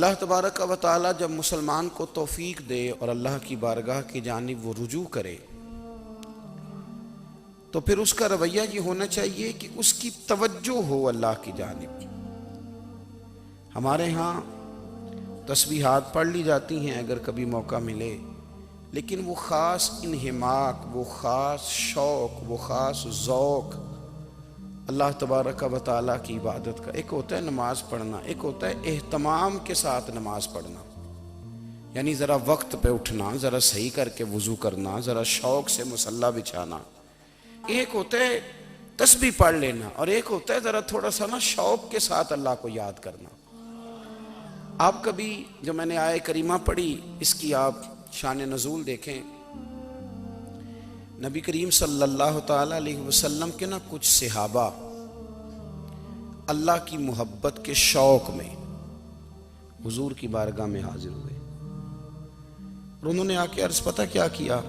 اللہ تبارک و تعالی جب مسلمان کو توفیق دے اور اللہ کی بارگاہ کی جانب وہ رجوع کرے تو پھر اس کا رویہ یہ ہونا چاہیے کہ اس کی توجہ ہو اللہ کی جانب۔ ہمارے ہاں تسبیحات پڑھ لی جاتی ہیں اگر کبھی موقع ملے، لیکن وہ خاص انہماک، وہ خاص شوق، وہ خاص ذوق اللہ تبارک و تعالیٰ کی عبادت کا۔ ایک ہوتا ہے نماز پڑھنا، ایک ہوتا ہے اہتمام کے ساتھ نماز پڑھنا، یعنی ذرا وقت پہ اٹھنا، ذرا صحیح کر کے وضو کرنا، ذرا شوق سے مصلی بچھانا۔ ایک ہوتا ہے تسبیح پڑھ لینا، اور ایک ہوتا ہے ذرا تھوڑا سا نا شوق کے ساتھ اللہ کو یاد کرنا۔ آپ کبھی جو میں نے آیہ کریمہ پڑھی اس کی آپ شان نزول دیکھیں، نبی کریم صلی اللہ تعالیٰ علیہ وسلم کے نا کچھ صحابہ اللہ کی محبت کے شوق میں حضور کی بارگاہ میں حاضر ہوئے، اور انہوں نے آ کے عرض پتہ کیا کیا؟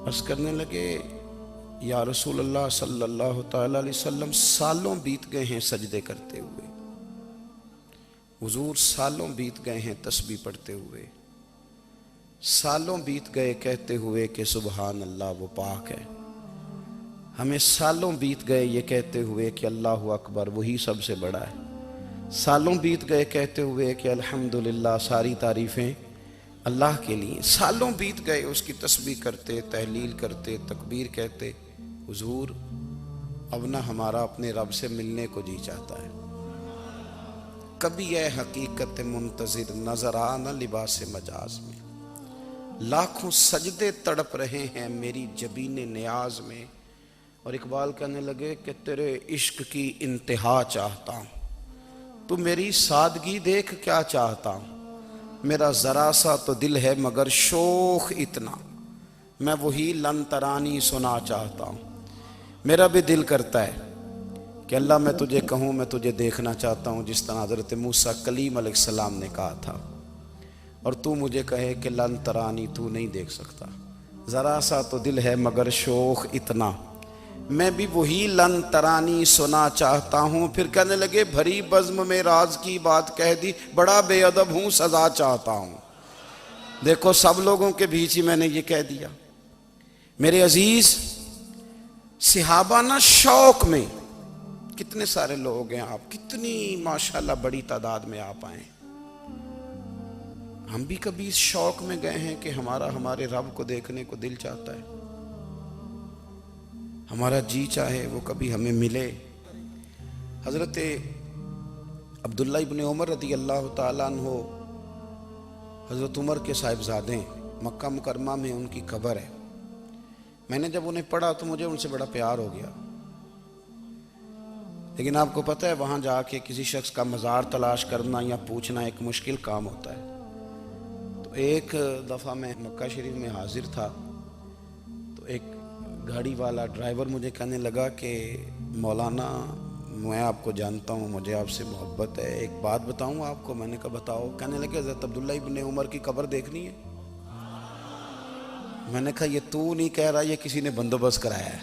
عرض کرنے لگے یا رسول اللہ صلی اللہ تعالیٰ علیہ وسلم سالوں بیت گئے ہیں سجدے کرتے ہوئے، حضور سالوں بیت گئے ہیں تسبیح پڑھتے ہوئے، سالوں بیت گئے کہتے ہوئے کہ سبحان اللہ وہ پاک ہے، ہمیں سالوں بیت گئے یہ کہتے ہوئے کہ اللہ اکبر وہی سب سے بڑا ہے، سالوں بیت گئے کہتے ہوئے کہ الحمدللہ ساری تعریفیں اللہ کے لیے، سالوں بیت گئے اس کی تسبیح کرتے، تحلیل کرتے، تکبیر کہتے۔ حضور اب نہ ہمارا اپنے رب سے ملنے کو جی چاہتا ہے، کبھی اے حقیقت منتظر نظر آ نہ لباس مجاز میں، لاکھوں سجدے تڑپ رہے ہیں میری جبین نیاز میں۔ اور اقبال کہنے لگے کہ تیرے عشق کی انتہا چاہتا ہوں، تو میری سادگی دیکھ کیا چاہتا ہوں، میرا ذرا سا تو دل ہے مگر شوق اتنا، میں وہی لن ترانی سنا چاہتا ہوں۔ میرا بھی دل کرتا ہے کہ اللہ میں تجھے کہوں میں تجھے دیکھنا چاہتا ہوں، جس طرح حضرت موسیٰ کلیم علیہ السلام نے کہا تھا، اور تو مجھے کہے کہ لن ترانی تو نہیں دیکھ سکتا، ذرا سا تو دل ہے مگر شوق اتنا، میں بھی وہی لن ترانی سنا چاہتا ہوں۔ پھر کہنے لگے بھری بزم میں راز کی بات کہہ دی، بڑا بے ادب ہوں سزا چاہتا ہوں۔ دیکھو سب لوگوں کے بیچ ہی میں نے یہ کہہ دیا۔ میرے عزیز صحابہ نا شوق میں، کتنے سارے لوگ ہیں آپ، کتنی ماشاءاللہ بڑی تعداد میں آپ آئیں، ہم بھی کبھی اس شوق میں گئے ہیں کہ ہمارے رب کو دیکھنے کو دل چاہتا ہے، ہمارا جی چاہے وہ کبھی ہمیں ملے۔ حضرت عبداللہ ابن عمر رضی اللہ تعالیٰ عنہ حضرت عمر کے صاحبزادے، مکہ مکرمہ میں ان کی قبر ہے۔ میں نے جب انہیں پڑھا تو مجھے ان سے بڑا پیار ہو گیا، لیکن آپ کو پتہ ہے وہاں جا کے کسی شخص کا مزار تلاش کرنا یا پوچھنا ایک مشکل کام ہوتا ہے۔ تو ایک دفعہ میں مکہ شریف میں حاضر تھا، تو ایک گاڑی والا ڈرائیور مجھے کہنے لگا کہ مولانا میں آپ کو جانتا ہوں، مجھے آپ سے محبت ہے، ایک بات بتاؤں آپ کو؟ میں نے کہا بتاؤ۔ کہنے لگے حضرت عبداللہ ابن عمر کی قبر دیکھنی ہے۔ میں نے کہا یہ تو نہیں کہہ رہا، یہ کسی نے بندوبست کرایا ہے،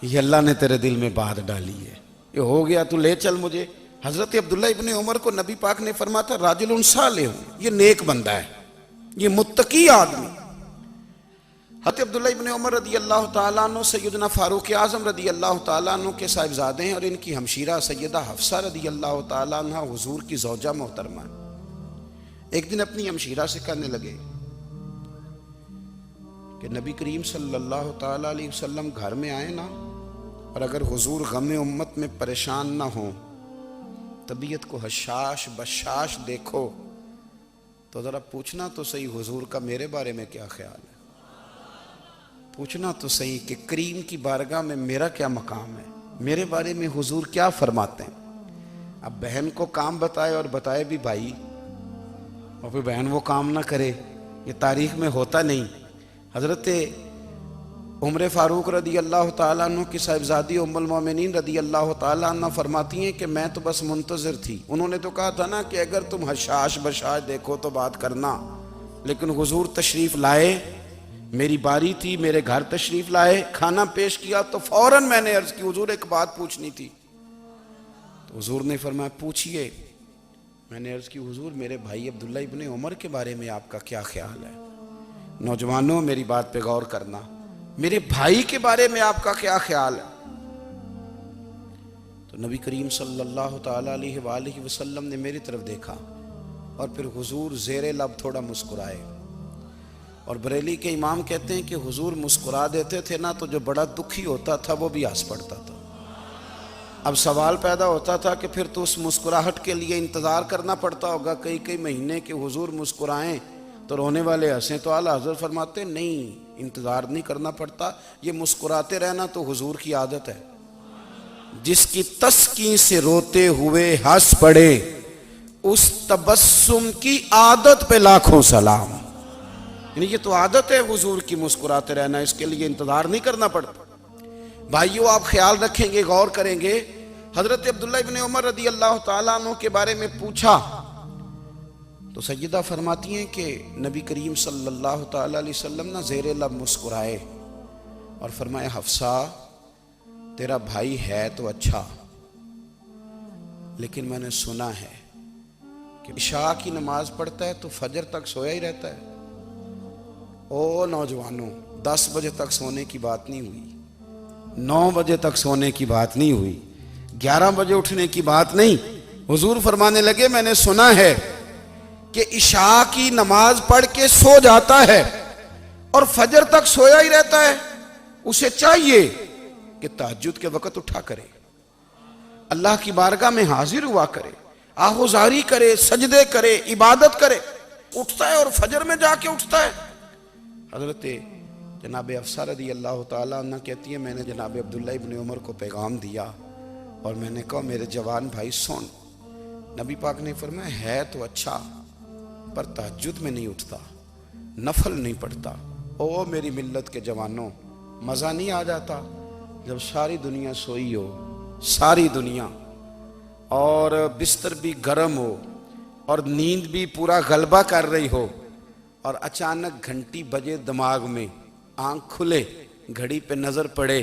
یہ اللہ نے تیرے دل میں بات ڈالی ہے، یہ ہو گیا تو لے چل مجھے۔ حضرت عبداللہ ابن عمر کو نبی پاک نے فرمایا تھا راجل صالح، یہ نیک بندہ ہے، یہ متقی آدمی۔ حضرت عبداللہ ابن عمر رضی اللہ تعالیٰ عنہ سیدنا فاروق اعظم رضی اللہ تعالیٰ عنہ کے صاحبزادے ہیں، اور ان کی ہمشیرہ سیدہ حفصہ رضی اللہ تعالیٰ عنہ حضور کی زوجہ محترمہ۔ ایک دن اپنی ہمشیرہ سے کہنے لگے کہ نبی کریم صلی اللہ تعالیٰ علیہ وسلم گھر میں آئے نا، اور اگر حضور غم امت میں پریشان نہ ہوں، طبیعت کو حشاش بشاش دیکھو، تو ذرا پوچھنا تو صحیح حضور کا میرے بارے میں کیا خیال ہے، پوچھنا تو صحیح کہ کریم کی بارگاہ میں میرا کیا مقام ہے، میرے بارے میں حضور کیا فرماتے ہیں۔ اب بہن کو کام بتائے اور بتائے بھی بھائی، اور پھر بہن وہ کام نہ کرے، یہ تاریخ میں ہوتا نہیں۔ حضرت عمر فاروق رضی اللہ تعالیٰ عنہ کی صاحبزادی ام المومنین رضی اللہ تعالیٰ عنہ فرماتی ہیں کہ میں تو بس منتظر تھی، انہوں نے تو کہا تھا نا کہ اگر تم حشاش بشاش دیکھو تو بات کرنا، لیکن حضور تشریف لائے، میری باری تھی، میرے گھر تشریف لائے، کھانا پیش کیا تو فوراً میں نے عرض کی حضور ایک بات پوچھنی تھی۔ تو حضور نے فرمایا پوچھئے۔ میں نے عرض کی حضور میرے بھائی عبداللہ ابن عمر کے بارے میں آپ کا کیا خیال ہے؟ نوجوانوں میری بات پہ غور کرنا، میرے بھائی کے بارے میں آپ کا کیا خیال ہے؟ تو نبی کریم صلی اللہ تعالیٰ علیہ وآلہ وسلم نے میری طرف دیکھا اور پھر حضور زیر لب تھوڑا مسکرائے، اور بریلی کے امام کہتے ہیں کہ حضور مسکرا دیتے تھے نا تو جو بڑا دکھی ہوتا تھا وہ بھی ہنس پڑتا تھا۔ اب سوال پیدا ہوتا تھا کہ پھر تو اس مسکراہٹ کے لیے انتظار کرنا پڑتا ہوگا کئی مہینے کہ حضور مسکرائیں تو رونے والے ہنسیں، تو اعلیٰ حضرت فرماتے نہیں، انتظار نہیں کرنا پڑتا، یہ مسکراتے رہنا تو حضور کی عادت ہے۔ جس کی تسکین سے روتے ہوئے ہنس پڑے اس تبسم کی عادت پہ لاکھوں سلام۔ یعنی یہ تو عادت ہے حضور کی مسکراتے رہنا، اس کے لیے انتظار نہیں کرنا پڑتا۔ بھائیو آپ خیال رکھیں گے، غور کریں گے، حضرت عبداللہ ابن عمر رضی اللہ تعالیٰ عنہ کے بارے میں پوچھا تو سیدہ فرماتی ہیں کہ نبی کریم صلی اللہ تعالیٰ علیہ وسلم نہ زیر لب مسکرائے اور فرمایا حفصہ تیرا بھائی ہے تو اچھا، لیکن میں نے سنا ہے کہ عشاء کی نماز پڑھتا ہے تو فجر تک سویا ہی رہتا ہے۔ او نوجوانوں، 10 بجے تک سونے کی بات نہیں ہوئی، 9 بجے تک سونے کی بات نہیں ہوئی، 11 بجے اٹھنے کی بات نہیں۔ حضور فرمانے لگے میں نے سنا ہے کہ عشاء کی نماز پڑھ کے سو جاتا ہے اور فجر تک سویا ہی رہتا ہے، اسے چاہیے کہ تہجد کے وقت اٹھا کرے، اللہ کی بارگاہ میں حاضر ہوا کرے، آہوزاری کرے، سجدے کرے، عبادت کرے۔ اٹھتا ہے اور فجر میں جا کے اٹھتا ہے۔ حضرت جناب حفصہ رضی اللہ تعالیٰ عنہ کہتی ہے میں نے جناب عبداللہ ابن عمر کو پیغام دیا اور میں نے کہا میرے جوان بھائی سن۔ نبی پاک نے فرمایا ہے تو اچھا پر تہجد میں نہیں اٹھتا، نفل نہیں پڑھتا۔ او میری ملت کے جوانوں، مزہ نہیں آ جاتا جب ساری دنیا سوئی ہو، ساری دنیا، اور بستر بھی گرم ہو اور نیند بھی پورا غلبہ کر رہی ہو، اور اچانک گھنٹی بجے دماغ میں، آنکھ کھلے، گھڑی پہ نظر پڑے،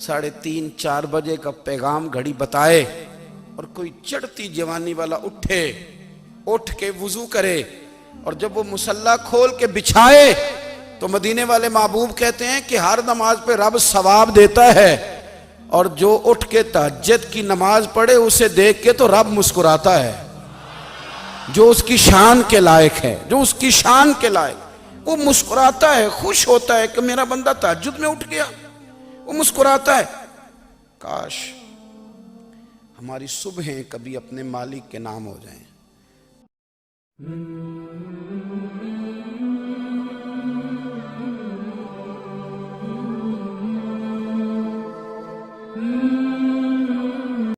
3:30 4 بجے کا پیغام گھڑی بتائے، اور کوئی چڑھتی جوانی والا اٹھ کے وضو کرے، اور جب وہ مصلی کھول کے بچھائے تو مدینے والے محبوب کہتے ہیں کہ ہر نماز پہ رب ثواب دیتا ہے، اور جو اٹھ کے تہجد کی نماز پڑھے اسے دیکھ کے تو رب مسکراتا ہے، جو اس کی شان کے لائق ہے، جو اس کی شان کے لائق، وہ مسکراتا ہے، خوش ہوتا ہے کہ میرا بندہ تہجد میں اٹھ گیا، وہ مسکراتا ہے۔ کاش ہماری صبحیں کبھی اپنے مالک کے نام ہو جائیں۔